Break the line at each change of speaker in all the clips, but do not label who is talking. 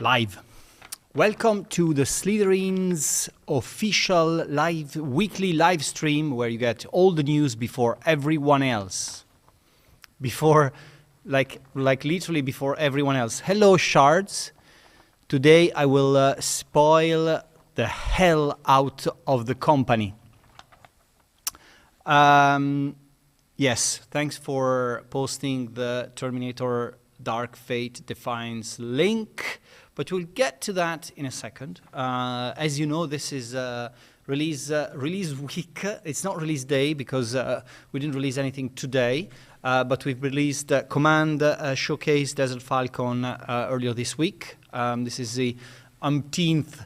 Live. Welcome to the Slitherine's official weekly live stream where you get all the news before everyone else. Like literally before everyone else. Hello, shards. Today I will spoil the hell out of the company. Yes, thanks for posting the Terminator Dark Fate Defiance link. But we'll get to that in a second. As you know, this is release week. It's not release day because we didn't release anything today. But we've released Command Showcase Desert Falcon earlier this week. This is the umpteenth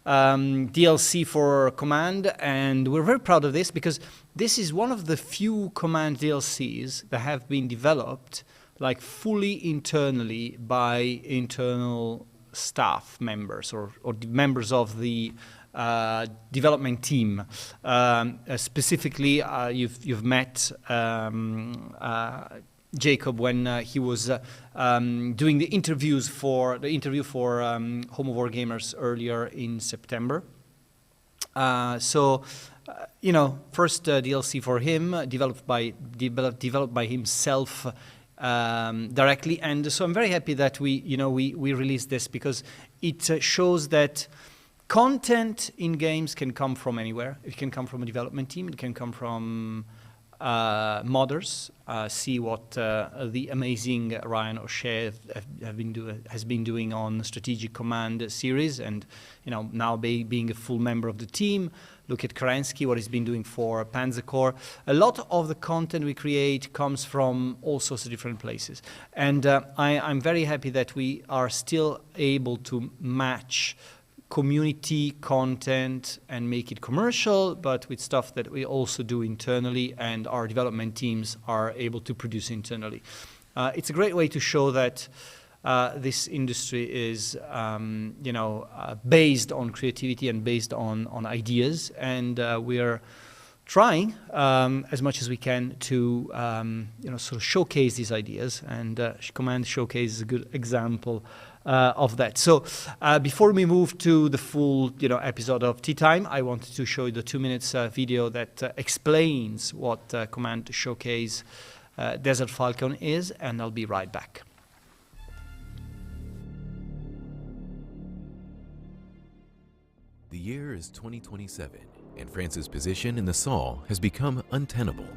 DLC for Command, and we're very proud of this because this is one of the few Command DLCs that have been developed like fully internally by internal staff members or members of the development team. Specifically, you've met Jacob when he was doing the interview for Home of War Gamers earlier in September. You know, first DLC for him, developed by himself. Directly, and so I'm very happy that we released this because it shows that content in games can come from anywhere. It can come from a development team. It can come from modders. See what the amazing Ryan O'Shea has been doing on Strategic Command series, and now being a full member of the team. Look at Kerensky, what he's been doing for Panzer Corps. A lot of the content we create comes from all sorts of different places. And I'm very happy that we are still able to match community content and make it commercial, but with stuff that we also do internally and our development teams are able to produce internally. It's a great way to show that this industry is, based on creativity and based on ideas, and we are trying as much as we can to, sort of showcase these ideas. And Command Showcase is a good example of that. So before we move to the full, episode of Tea Time, I wanted to show you the 2 minutes video that explains what Command Showcase Desert Falcon is, and I'll be right back.
The year is 2027, and France's position in the Sahel has become untenable.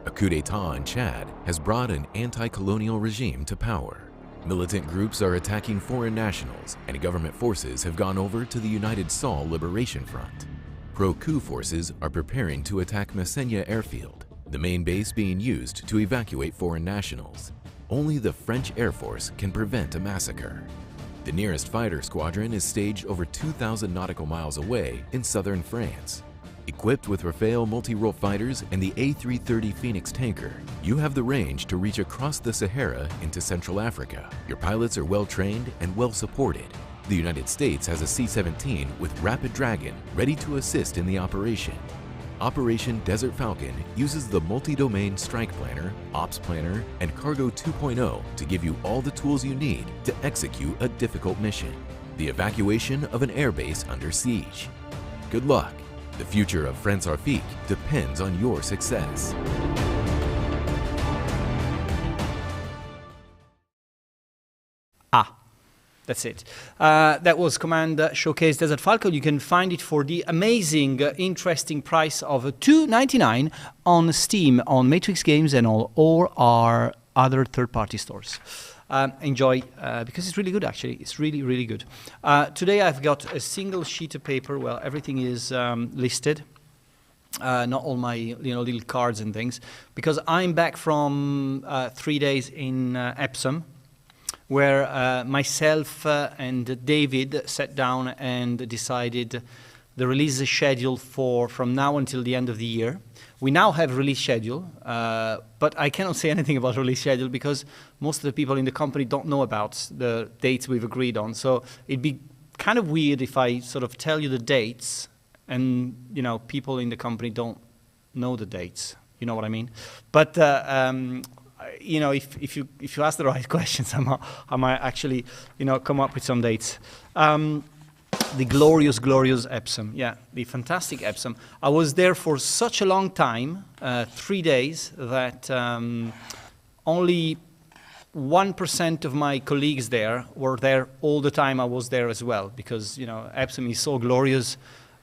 A coup d'etat in Chad has brought an anti-colonial regime to power. Militant groups are attacking foreign nationals, and government forces have gone over to the United Sahel Liberation Front. Pro-coup forces are preparing to attack Messenia airfield, the main base being used to evacuate foreign nationals. Only the French Air Force can prevent a massacre. The nearest fighter squadron is staged over 2,000 nautical miles away in southern France. Equipped with Rafale multi-role fighters and the A330 Phoenix tanker, you have the range to reach across the Sahara into Central Africa. Your pilots are well-trained and well-supported. The United States has a C-17 with Rapid Dragon ready to assist in the operation. Operation Desert Falcon uses the multi-domain Strike Planner, Ops Planner, and Cargo 2.0 to give you all the tools you need to execute a difficult mission, the evacuation of an airbase under siege. Good luck. The future of France Arfique depends on your success.
That's it. That was Command Showcase Desert Falcon. You can find it for the amazing, interesting price of $2.99 on Steam, on Matrix Games, and all our other third-party stores. Enjoy, because it's really good, actually. It's really, really good. Today I've got a single sheet of paper. Well, everything is listed. Not all my little cards and things, because I'm back from 3 days in Epsom, where myself and David sat down and decided the release schedule from now until the end of the year. We now have a release schedule, but I cannot say anything about release schedule because most of the people in the company don't know about the dates we've agreed on. So it'd be kind of weird if I sort of tell you the dates and, people in the company don't know the dates. You know what I mean? But if you ask the right questions, I might actually, come up with some dates. The glorious Epsom, yeah, the fantastic Epsom. I was there for such a long time, 3 days, that only 1% of my colleagues there were there all the time I was there as well, because Epsom is so glorious.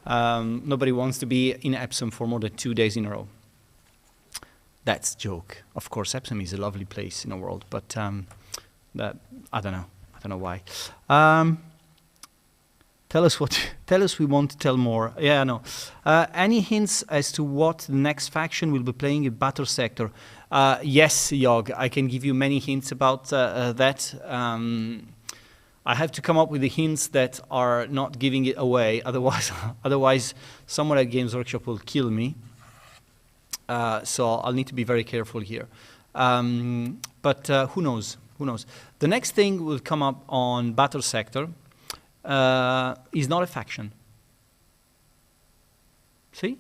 Nobody wants to be in Epsom for more than 2 days in a row. That's a joke. Of course, Epsom is a lovely place in the world, but I don't know why. Tell us we want to tell more. Yeah, no. Any hints as to what the next faction will be playing in Battle Sector? Yes, Yog, I can give you many hints about that. I have to come up with the hints that are not giving it away. Otherwise, someone at Games Workshop will kill me. So I'll need to be very careful here. But who knows? Who knows? The next thing will come up on Battle Sector. Is not a faction. See?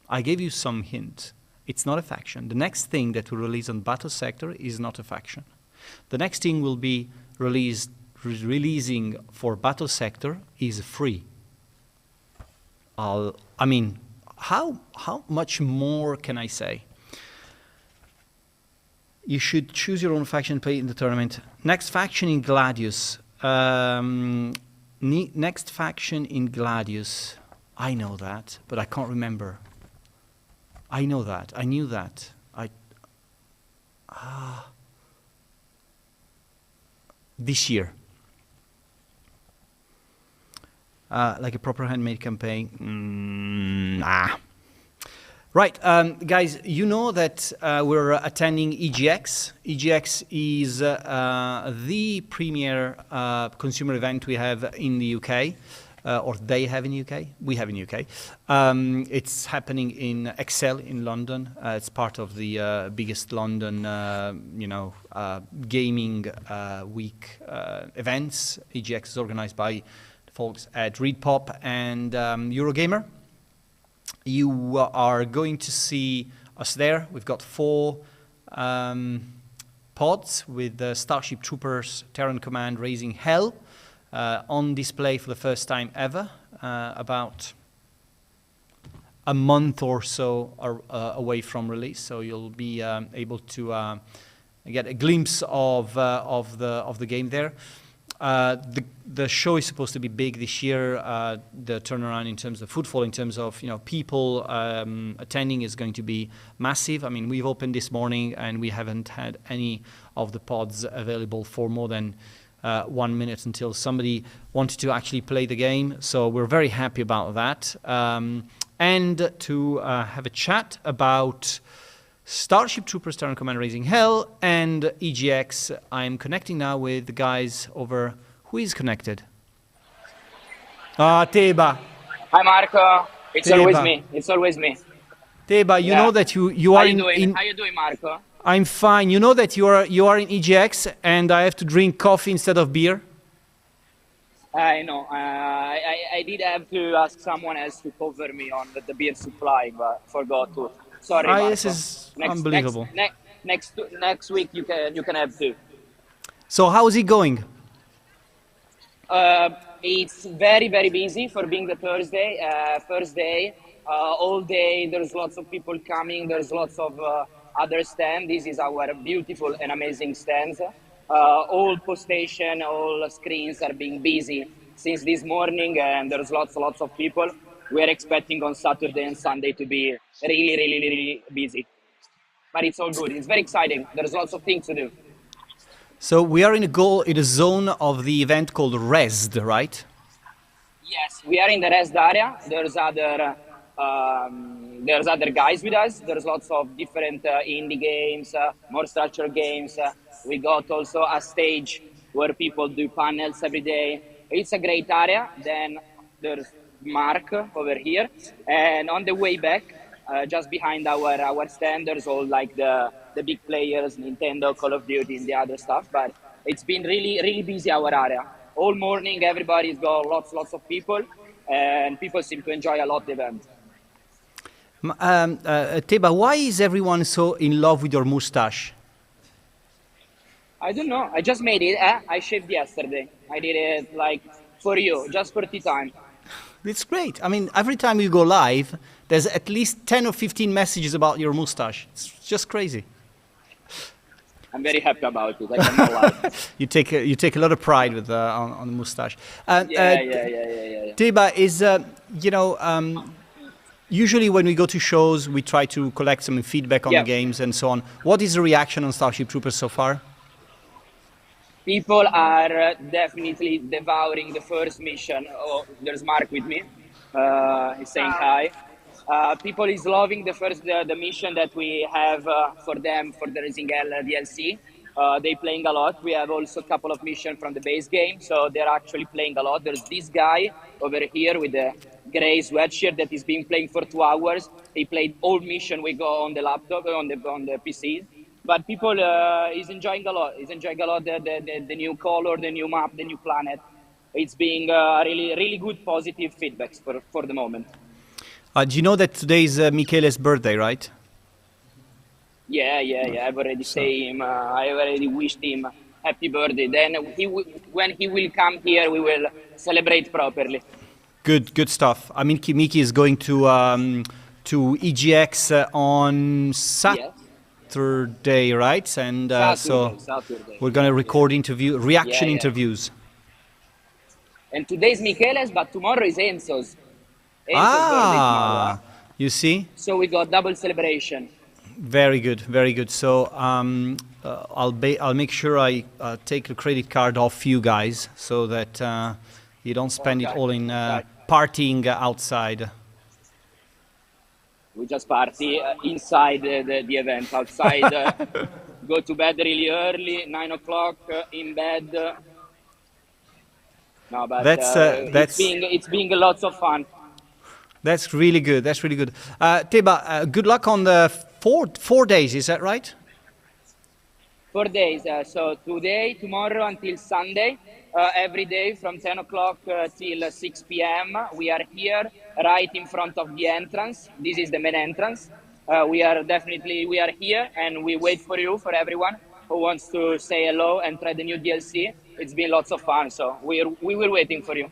I gave you some hint. It's not a faction. The next thing that will release on Battle Sector is not a faction. The next thing will be releasing for Battle Sector is free. How much more can I say? You should choose your own faction, play in the tournament. Next faction in Gladius. Next faction in Gladius. I know that, but I can't remember. I know that. I knew that. This year. Like a proper handmade campaign. Right, guys, you know that we're attending EGX. EGX is the premier consumer event we have in the UK, or they have in the UK. We have in the UK. It's happening in Excel in London. It's part of the biggest London, gaming week events. EGX is organized by the folks at ReadPop and Eurogamer. You are going to see us there. We've got 4 pods with Starship Troopers, Terran Command, Raising Hell on display for the first time ever, about a month or so away from release. So you'll be able to get a glimpse of the game there. The show is supposed to be big this year. The turnaround in terms of footfall, in terms of people attending, is going to be massive. I mean, we've opened this morning and we haven't had any of the pods available for more than 1 minute until somebody wanted to actually play the game. So we're very happy about that. And to have a chat about Starship Troopers, Terran Command, Raising Hell, and EGX. I'm connecting now with the guys over. Who is connected? Teba.
Hi, Marco. It's
Teba.
always me. It's always me.
Teba, you know that you are in.
How you doing, Marco?
I'm fine. You know that you are in EGX, and I have to drink coffee instead of beer.
I know. I did have to ask someone else to cover me on the beer supply, but forgot to. Sorry, Marco.
This is unbelievable.
Next week you can have 2.
So how is it going?
It's very, very busy for being the Thursday. First day, all day. There's lots of people coming. There's lots of other stands. This is our beautiful and amazing stands. All post station, all screens are being busy since this morning, and there's lots of people. We are expecting on Saturday and Sunday to be really busy. But it's all good. It's very exciting. There's lots of things to do.
So we are in a zone of the event called RESD, right?
Yes, we are in the RESD area. There's other guys with us. There's lots of different indie games, more structured games. We got also a stage where people do panels every day. It's a great area. Then there's Mark over here, and on the way back, just behind our stand, there's all like the big players, Nintendo, Call of Duty, and the other stuff. But it's been really busy our area. All morning, everybody's got lots of people, and people seem to enjoy a lot the event.
Teba, why is everyone so in love with your mustache?
I don't know. I just made it. I shaved yesterday. I did it like for you, just for tea time.
It's great. I mean, every time you go live, there's at least 10 or 15 messages about your mustache. It's just crazy.
I'm very happy about it. I cannot lie.
You take a lot of pride with on the mustache.
Yeah.
Teba is usually when we go to shows, we try to collect some feedback on the games and so on. What is the reaction on Starship Troopers so far?
People are definitely devouring the first mission. Oh, there's Mark with me. He's saying hi. People is loving the mission that we have for them for the Racing Hell DLC. They playing a lot. We have also a couple of missions from the base game, so they're actually playing a lot. There's this guy over here with the gray sweatshirt that has been playing for 2 hours. He played all mission we go on the laptop, on the PC. But people is enjoying a lot. He's enjoying a lot the new color, the new map, the new planet. It's being really good positive feedbacks for the moment.
Do you know that today is Michele's birthday, right?
Yeah. I've already say him. I already wished him happy birthday. Then when he will come here, we will celebrate properly. Good
stuff. I mean, Miki is going to EGX on Saturday, right? And Saturday. We're going to record reaction interviews.
And today's Michele's, but tomorrow is Enzo's. Enzo's birthday tomorrow.
You see?
So we got double celebration.
Very good. So I'll make sure I take the credit card off you guys so that you don't spend it all in partying outside.
We just party inside the event. Outside, go to bed really early, 9 o'clock, in bed. No, but it's being lots of fun.
That's really good. Teba, good luck on the 4 days. Is that right?
4 days. So today, tomorrow until Sunday, every day from 10 o'clock till 6 p.m. We are here right in front of the entrance. This is the main entrance. We are here and we wait for you, for everyone who wants to say hello and try the new DLC. It's been lots of fun. So we were waiting for you.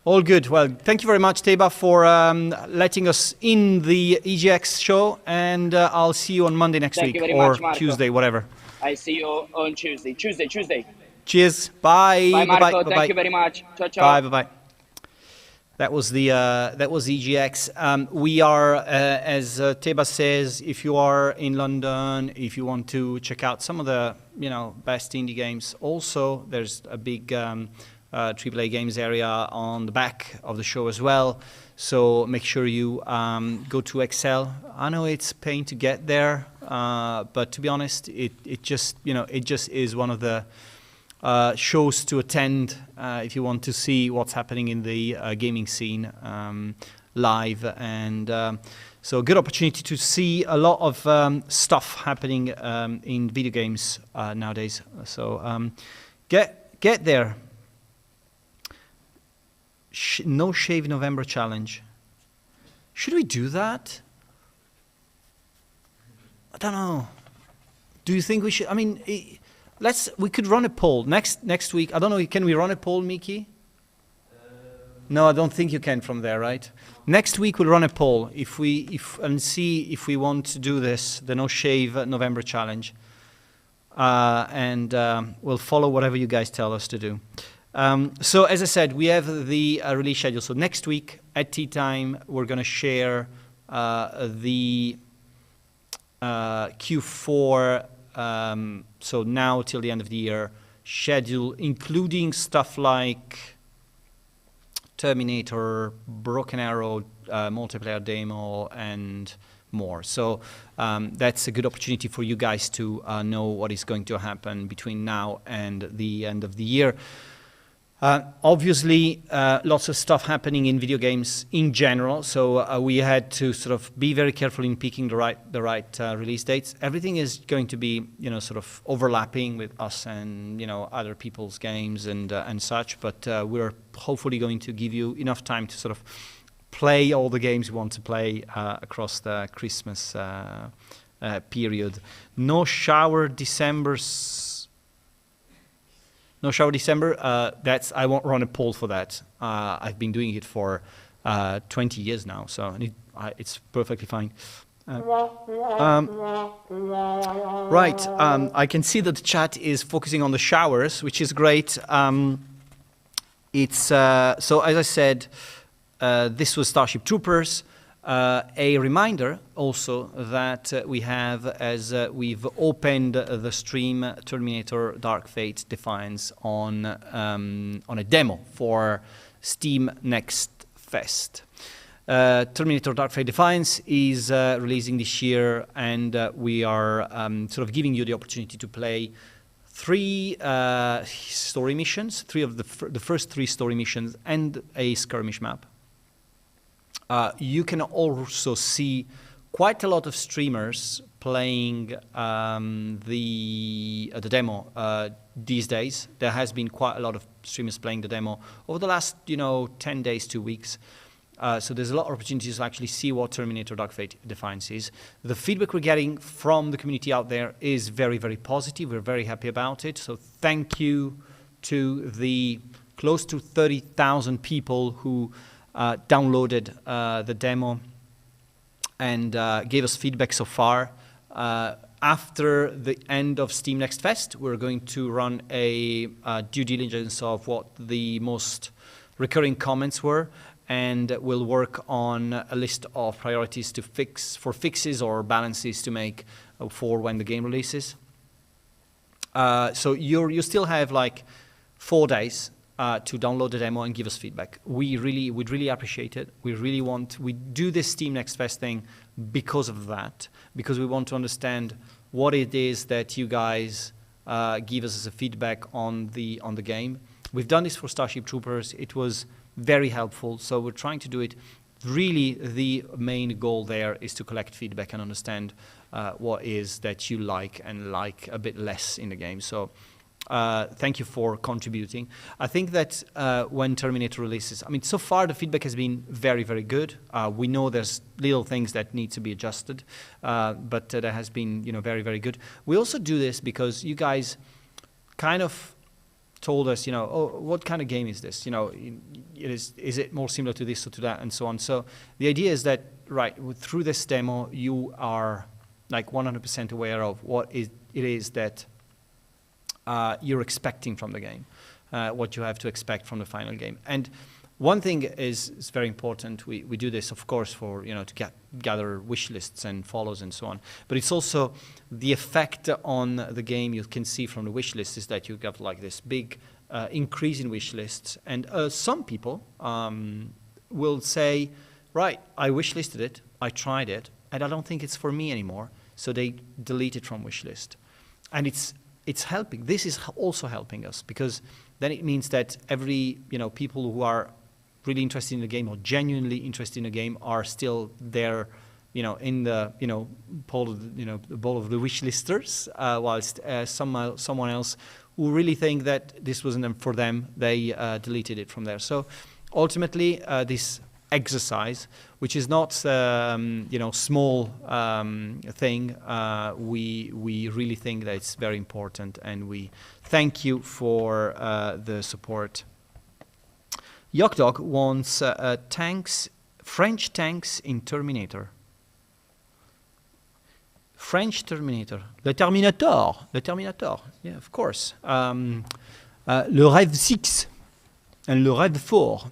All good. Well, thank you very much, Teba, for letting us in the EGX show, and I'll see you on Monday next week, or much, Tuesday, whatever.
I see you on Tuesday.
Cheers. Bye.
Bye, Marco. Thank you very much. Ciao.
Bye. That was EGX. We are, as Teba says, if you are in London, if you want to check out some of the best indie games, also there's a big AAA games area on the back of the show as well. So make sure you go to Excel. I know it's a pain to get there, but to be honest, it just is one of the shows to attend if you want to see what's happening in the gaming scene live, and so a good opportunity to see a lot of stuff happening in video games nowadays. So get there. No Shave November challenge. Should we do that? I don't know. Do you think we should? I mean, we could run a poll next week. I don't know. Can we run a poll, Miki? No, I don't think you can from there, right? Next week we'll run a poll and see if we want to do this, the No Shave November challenge, and we'll follow whatever you guys tell us to do. So as I said, we have the release schedule. So next week at tea time, we're going to share the Q4, so now till the end of the year, schedule, including stuff like Terminator, Broken Arrow, multiplayer demo, and more. So that's a good opportunity for you guys to know what is going to happen between now and the end of the year. Obviously, lots of stuff happening in video games in general, so we had to sort of be very careful in picking the right release dates. Everything is going to be, sort of overlapping with us and other people's games and such. But we're hopefully going to give you enough time to sort of play all the games you want to play across the Christmas period. No shower December No shower December. I won't run a poll for that. I've been doing it for 20 years now, so it's perfectly fine. Right. I can see that the chat is focusing on the showers, which is great. So as I said, this was Starship Troopers. A reminder also that we have, as we've opened the stream, Terminator Dark Fate Defiance on a demo for Steam Next Fest. Terminator Dark Fate Defiance is releasing this year, and we are sort of giving you the opportunity to play 3 story missions, 3 of the first 3 story missions, and a skirmish map. You can also see quite a lot of streamers playing the demo these days. There has been quite a lot of streamers playing the demo over the last 10 days, 2 weeks. So there's a lot of opportunities to actually see what Terminator Dark Fate Defiance is. The feedback we're getting from the community out there is very, very positive. We're very happy about it. So thank you to the close to 30,000 people who downloaded the demo and gave us feedback so far. After the end of Steam Next Fest, we're going to run a due diligence of what the most recurring comments were, and we'll work on a list of priorities to fixes or balances to make for when the game releases. So you still have like 4 days to download the demo and give us feedback. We'd really appreciate it. We do this Steam Next Fest thing because of that, because we want to understand what it is that you guys give us as a feedback on the game. We've done this for Starship Troopers. It was very helpful, so we're trying to do it. Really, the main goal there is to collect feedback and understand what is that you like and like a bit less in the game. So thank you for contributing. I think that when Terminator releases, I mean, so far the feedback has been very, very good. We know there's little things that need to be adjusted, but that has been, very, very good. We also do this because you guys kind of told us, oh, what kind of game is this? Is it more similar to this or to that, and so on. So the idea is that, right, through this demo, you are like 100% aware of what it is that you're expecting from the game, what you have to expect from the final game. And one thing is very important. We do this, of course, for to gather wish lists and follows and so on. But it's also the effect on the game. You can see from the wish list is that you got like this big increase in wish lists, and some people will say, right, I wish listed it, I tried it, and I don't think it's for me anymore. So they delete it from wish list, and it's helping. This is also helping us, because then it means that every people who are really interested in the game or genuinely interested in the game are still there, in the bowl of the wish listers, whilst someone else who really think that this wasn't for them, they deleted it from there. So ultimately, this exercise, which is not small thing, we really think that it's very important, and we thank you for the support. Yokdog wants French tanks in Terminator. French Terminator. Le Terminator. Yeah, of course. Le Rêve 6 and Le Rêve 4.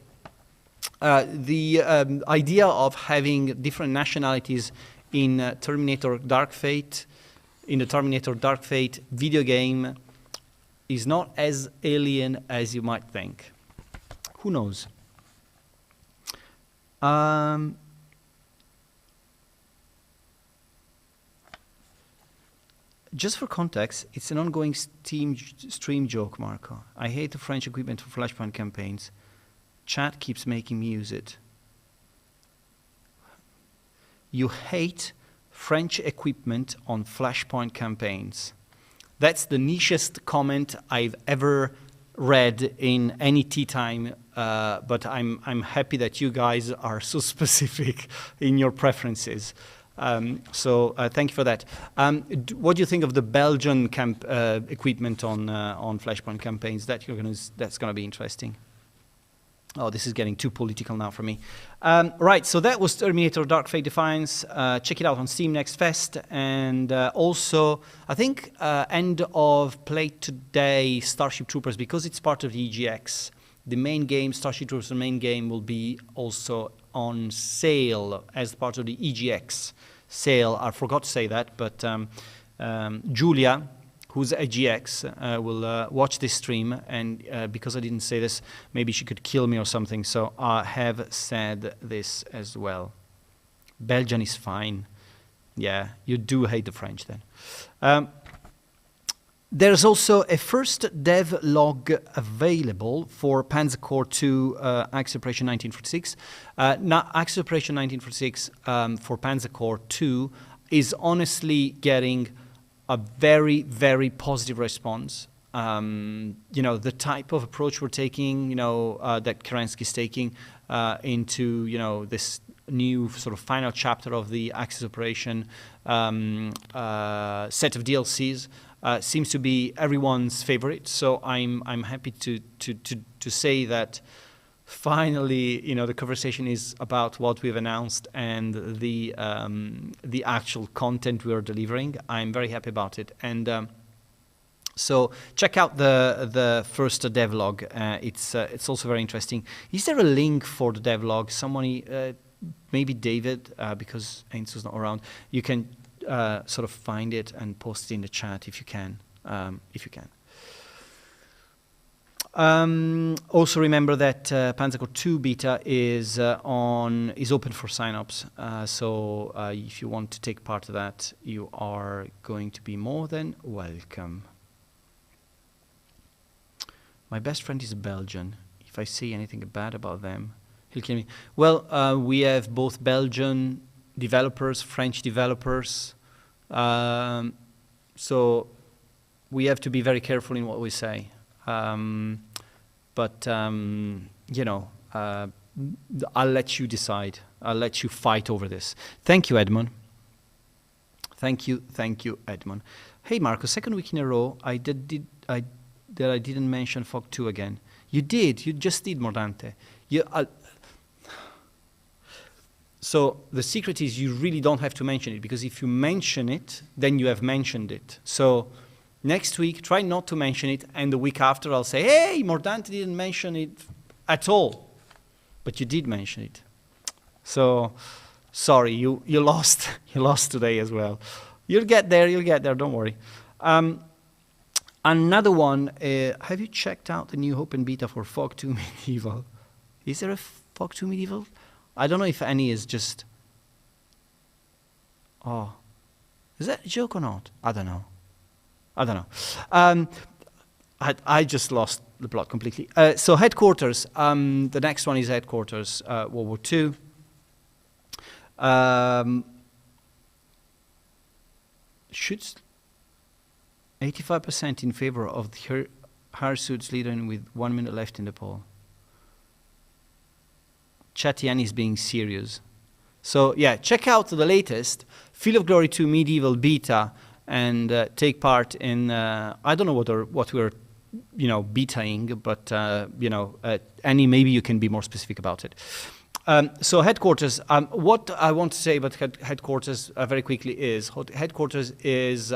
The idea of having different nationalities in Terminator Dark Fate, in the Terminator Dark Fate video game, is not as alien as you might think. Who knows? Just for context, it's an ongoing stream joke, Marco. I hate the French equipment for Flashpoint campaigns. Chat keeps making me use it. You hate French equipment on Flashpoint campaigns. That's the nichest comment I've ever read in any tea time, but I'm happy that you guys are so specific in your preferences. So thank you for that. What do you think of the Belgian equipment on Flashpoint campaigns? That's gonna be interesting. Oh, this is getting too political now for me. Right, so that was Terminator Dark Fate Defiance. Check it out on Steam Next Fest. And also, I think end of play today, Starship Troopers, because it's part of the EGX. The main game, Starship Troopers, the main game, will be also on sale as part of the EGX sale. I forgot to say that, but Julia, who's at GX, will watch this stream, and because I didn't say this, maybe she could kill me or something, so I have said this as well. Belgian is fine. Yeah, you do hate the French then. There's also a first dev log available for Panzer Corps 2 Axis Operation 1946. Axis Operation 1946 for Panzer Corps 2 is honestly getting a very, very positive response. The type of approach we're taking, that Kerensky's taking into, this new sort of final chapter of the Axis Operation set of DLCs seems to be everyone's favorite. So I'm happy to say that finally, the conversation is about what we've announced and the actual content we are delivering. I'm very happy about it, and so check out the first devlog. It's also very interesting. Is there a link for the devlog? Somebody, maybe David, because Enzo's not around. You can sort of find it and post it in the chat if you can. Also remember that Panzer Corps 2 beta is open for sign-ups. So if you want to take part of that, you are going to be more than welcome. My best friend is a Belgian. If I say anything bad about them, he'll kill me. Well, we have both Belgian developers, French developers. So we have to be very careful in what we say. But I'll let you decide. I'll let you fight over this. Thank you, Edmund. Thank you, Edmund. Hey, Marco, second week in a row, I didn't mention Fog 2 again. You did. You just did, Mordante. So the secret is you really don't have to mention it, because if you mention it, then you have mentioned it. So next week, try not to mention it, and the week after I'll say, hey, Mordante didn't mention it at all. But you did mention it. So, sorry, you lost. You lost today as well. You'll get there, don't worry. Another one, have you checked out the new open beta for Fog 2 Medieval? Is there a Fog 2 Medieval? I don't know if any is just... Oh, is that a joke or not? I don't know. I just lost the plot completely. So Headquarters, the next one is Headquarters, World War II. Shoots 85% in favor of the Hirsute Slitherine with 1 minute left in the poll. Chatian is being serious. So yeah, check out the latest Field of Glory 2 Medieval Beta and take part in, I don't know what we're, betaing, but, Annie, maybe you can be more specific about it. So Headquarters, what I want to say about Headquarters very quickly is, Headquarters is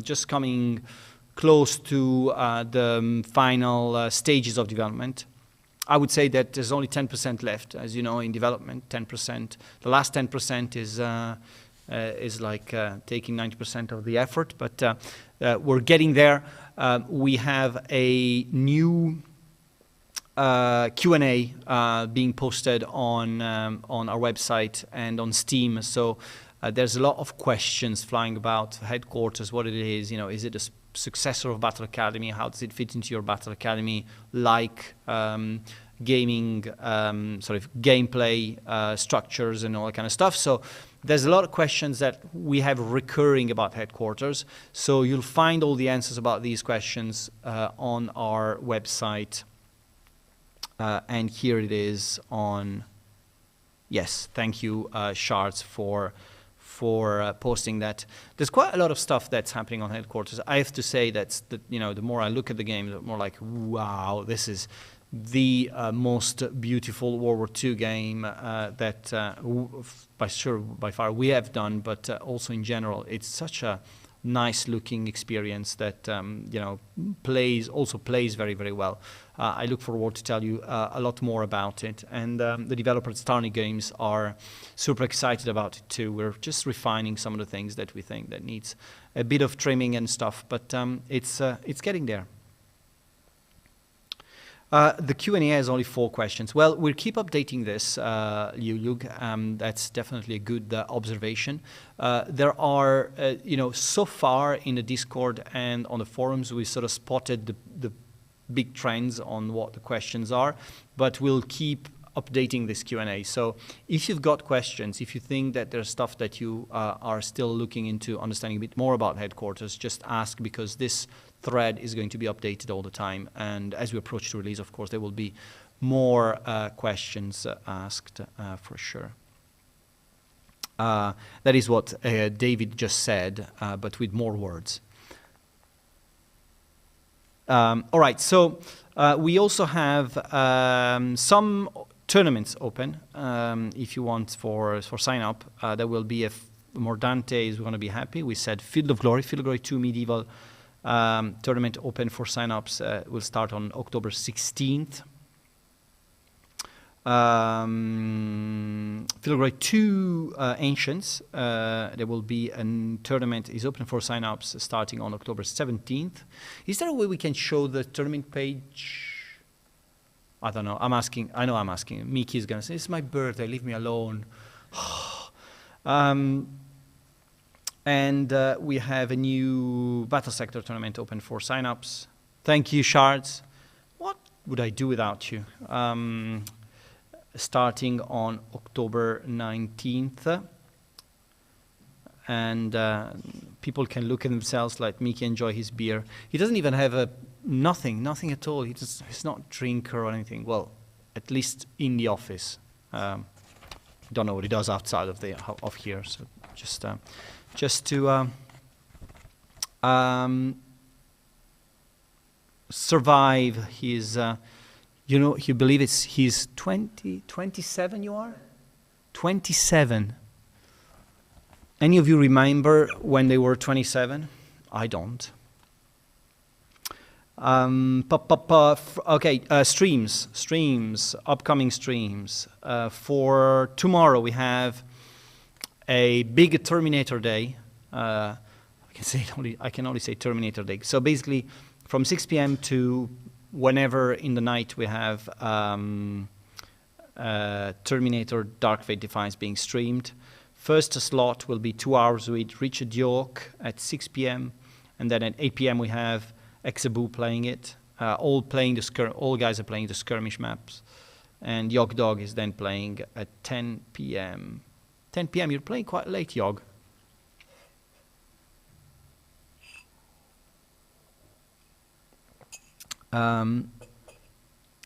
just coming close to the final stages of development. I would say that there's only 10% left, as you know, in development, 10%. The last 10% is like taking 90% of the effort, but we're getting there. We have a new Q&A being posted on our website and on Steam. So there's a lot of questions flying about Headquarters, what it is. Is it a successor of Battle Academy? How does it fit into your Battle Academy like gaming, sort of gameplay structures and all that kind of stuff? So there's a lot of questions that we have recurring about Headquarters. So you'll find all the answers about these questions on our website. And here it is on, yes, thank you, Shards, for for posting that. There's quite a lot of stuff that's happening on headquarters. I have to say that the more I look at the game, the more like, wow, this is the most beautiful World War II game that by far we have done, but also in general, it's such a nice looking experience that plays very, very well. I look forward to tell you a lot more about it, and the developers at Starny Games are super excited about it too. We're just refining some of the things that we think that needs a bit of trimming and stuff, but it's getting there. The Q&A has only 4 questions. Well, we'll keep updating this, Yug. That's definitely a good observation. There are, so far in the Discord and on the forums, we sort of spotted the big trends on what the questions are, but we'll keep updating this Q&A. So if you've got questions, if you think that there's stuff that you are still looking into understanding a bit more about headquarters, just ask, because this thread is going to be updated all the time, and as we approach the release, of course, there will be more questions asked for sure. That is what David just said, but with more words. All right, so we also have some tournaments open if you want for sign up. There will be Mordante is going to be happy. We said Field of Glory 2 Medieval tournament open for sign-ups will start on October 16th. Field of Glory 2 Ancients, there will be a tournament is open for sign-ups starting on October 17th. Is there a way we can show the tournament page? I don't know. I'm asking. Miki is going to say, it's my birthday, leave me alone. And we have a new Battle Sector tournament open for sign-ups. Thank you, Shards. What would I do without you? Starting on October 19th. And people can look at themselves like Miki enjoy his beer. He doesn't even have nothing at all. He's not a drinker or anything. Well, at least in the office. Don't know what he does outside of here. So just to survive his, you believe he's 27 you are? 27. Any of you remember when they were 27? I don't. Okay, streams, upcoming streams. For tomorrow we have a big Terminator Day. I can only say Terminator Day. So basically, from 6 p.m. to whenever in the night we have Terminator Dark Fate Defiance being streamed. First slot will be 2 hours with Richard York at 6 p.m. and then at 8 p.m. we have Exabu playing it. All guys are playing the skirmish maps, and Yog Dog is then playing at 10 p.m. 10 p.m. You're playing quite late, Yog.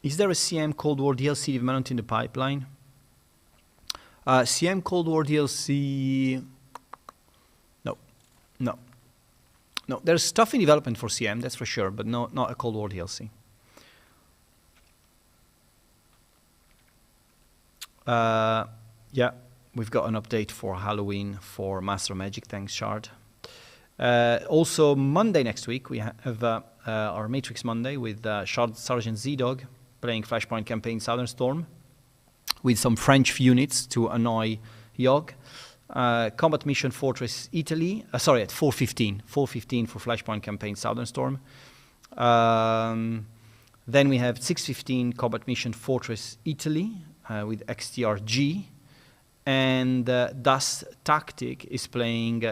Is there a CM Cold War DLC development in the pipeline? CM Cold War DLC... No, there's stuff in development for CM, that's for sure, but not a Cold War DLC. Yeah, we've got an update for Halloween for Master of Magic, thanks Shard. Also, Monday next week, we have our Matrix Monday with Sergeant Z-Dog playing Flashpoint Campaign Southern Storm with some French units to annoy Yog. Combat Mission Fortress Italy, at 4:15 for Flashpoint Campaign Southern Storm. Then we have 6:15 Combat Mission Fortress Italy with XTRG, and Das Tactic is playing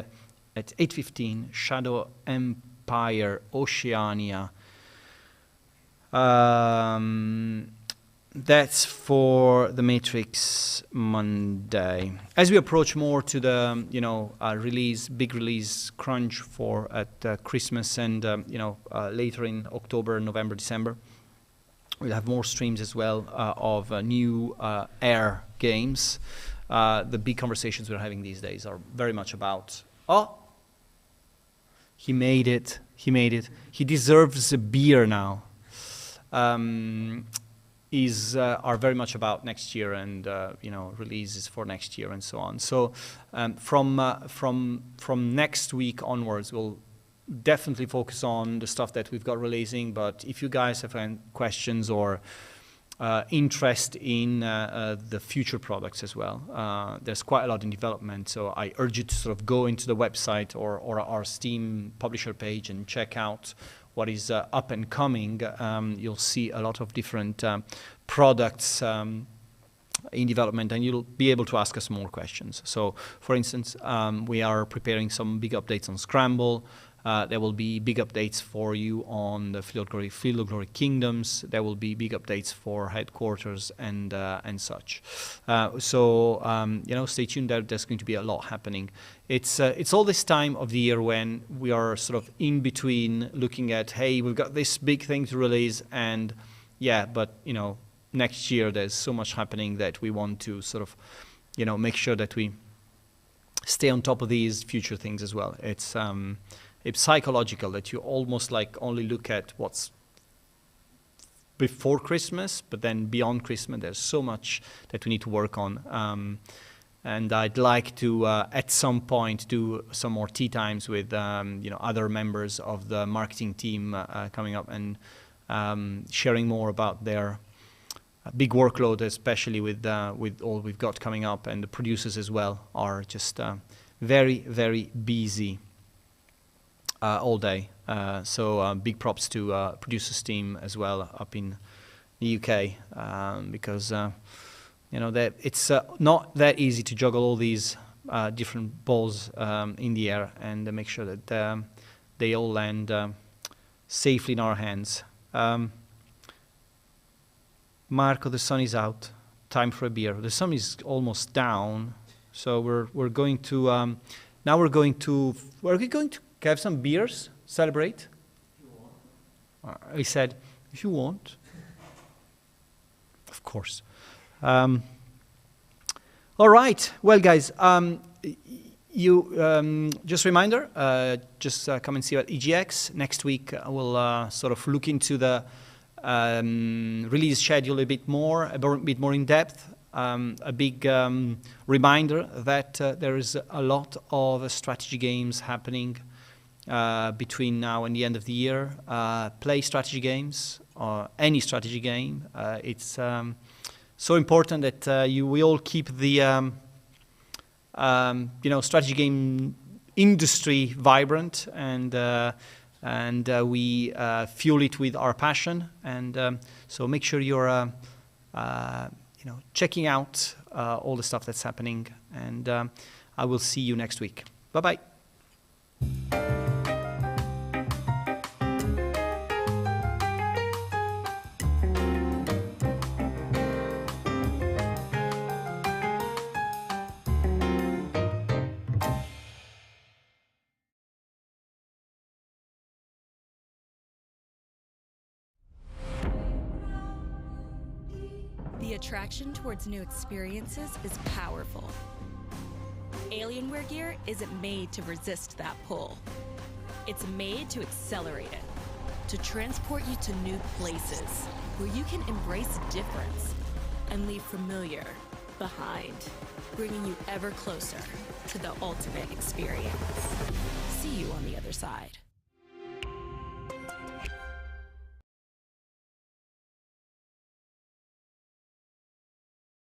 at 8:15 Shadow Empire Oceania. That's for the Matrix Monday. As we approach more to the big release crunch for at Christmas and later in October, November, December, we'll have more streams as well of new Air games. the big conversations we're having these days are very much about, oh, he made it, he deserves a beer now. Are very much about next year and releases for next year and so on. So from next week onwards, we'll definitely focus on the stuff that we've got releasing. But if you guys have any questions or interest in the future products as well, there's quite a lot in development. So I urge you to sort of go into the website or our Steam publisher page and check out what is up and coming. You'll see a lot of different products in development, and you'll be able to ask us more questions. So, for instance, we are preparing some big updates on Scramble. There will be big updates for you on the Field of Glory Kingdoms. There will be big updates for Headquarters and such. Stay tuned. There's going to be a lot happening. It's all this time of the year when we are sort of in between looking at, hey, we've got this big thing to release, and yeah, but next year there's so much happening that we want to sort of make sure that we stay on top of these future things as well. It's psychological that you almost like only look at what's before Christmas, but then beyond Christmas, there's so much that we need to work on. And I'd like to, at some point, do some more tea times with other members of the marketing team coming up and sharing more about their big workload, especially with all we've got coming up. And the producers as well are just very, very busy all day. So big props to producers team as well up in the UK, because that it's not that easy to juggle all these different balls in the air and make sure that they all land safely in our hands. Marco, the sun is out. Time for a beer. The sun is almost down, so we're going to now we're going to have some beers, celebrate. If you want. He said, if you want. Of course. All right. Well, guys, just a reminder, just come and see you at EGX. Next week, we'll sort of look into the release schedule a bit more in depth. A big reminder that there is a lot of strategy games happening between now and the end of the year. Play strategy games, or any strategy game. It's so important that we all keep the strategy game industry vibrant, and we fuel it with our passion. And so make sure you're checking out all the stuff that's happening. And I will see you next week. Bye-bye.
The attraction towards new experiences is powerful. Alienware gear isn't made to resist that pull. It's made to accelerate it, to transport you to new places where you can embrace difference and leave familiar behind, bringing you ever closer to the ultimate experience. See you on the other side.